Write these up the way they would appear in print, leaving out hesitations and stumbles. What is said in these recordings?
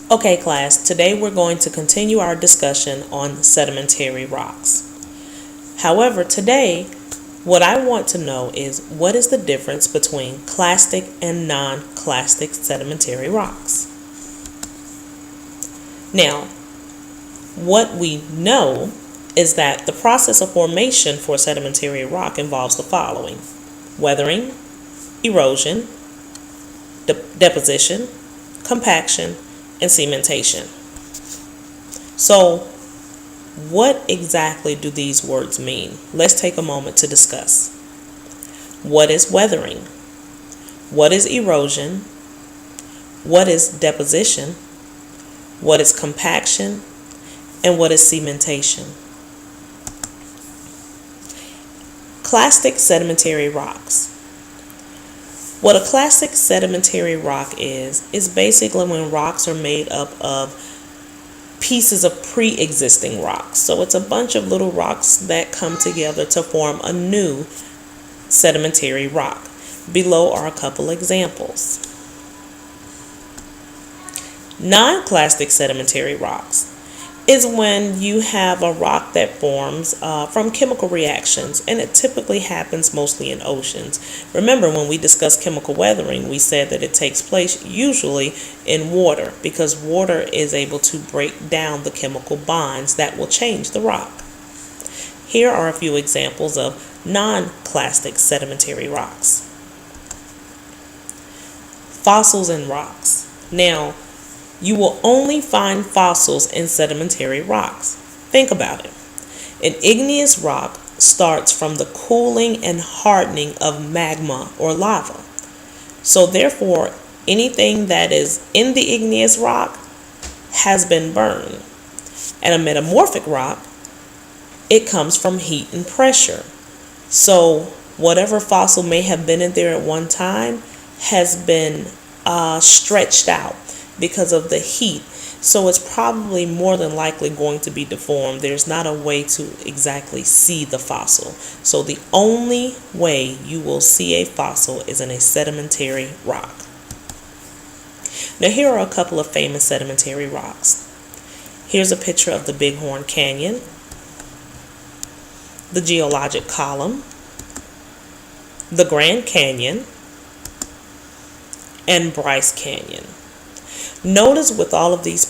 Okay, class, today we're going to continue our discussion on sedimentary rocks. However, today, what I want to know is what is the difference between clastic and non-clastic sedimentary rocks? Now, what we know is that the process of formation for sedimentary rock involves the following: weathering, erosion, deposition, compaction, and cementation. So, what exactly do these words mean? Let's take a moment to discuss. What is weathering? What is erosion? What is deposition? What is compaction? And what is cementation? Clastic sedimentary rocks. What a clastic sedimentary rock is basically when rocks are made up of pieces of pre-existing rocks. So it's a bunch of little rocks that come together to form a new sedimentary rock. Below are a couple examples. Non-clastic sedimentary rocks is when you have a rock that forms from chemical reactions, and it typically happens mostly in oceans. Remember, when we discussed chemical weathering, we said that it takes place usually in water because water is able to break down the chemical bonds that will change the rock. Here are a few examples of non-clastic sedimentary rocks. Fossils in rocks. Now, you will only find fossils in sedimentary rocks. Think about it. An igneous rock starts from the cooling and hardening of magma or lava. So therefore, anything that is in the igneous rock has been burned. And a metamorphic rock, it comes from heat and pressure. So whatever fossil may have been in there at one time has been stretched out because of the heat. So it's probably more than likely going to be deformed. There's not a way to exactly see the fossil. So the only way you will see a fossil is in a sedimentary rock. Now here are a couple of famous sedimentary rocks. Here's a picture of the Bighorn Canyon, the geologic column, the Grand Canyon, and Bryce Canyon. Notice with all of these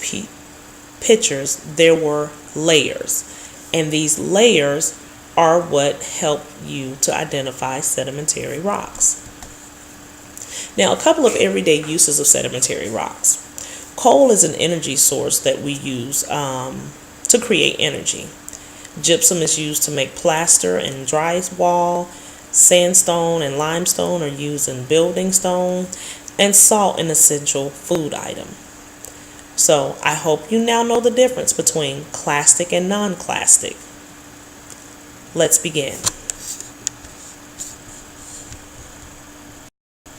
pictures, there were layers, and these layers are what help you to identify sedimentary rocks. Now, a couple of everyday uses of sedimentary rocks. Coal is an energy source that we use to create energy. Gypsum is used to make plaster and drywall. Sandstone and limestone are used in building stone, and salt an essential food item. So I hope you now know the difference between clastic and non-clastic. Let's begin.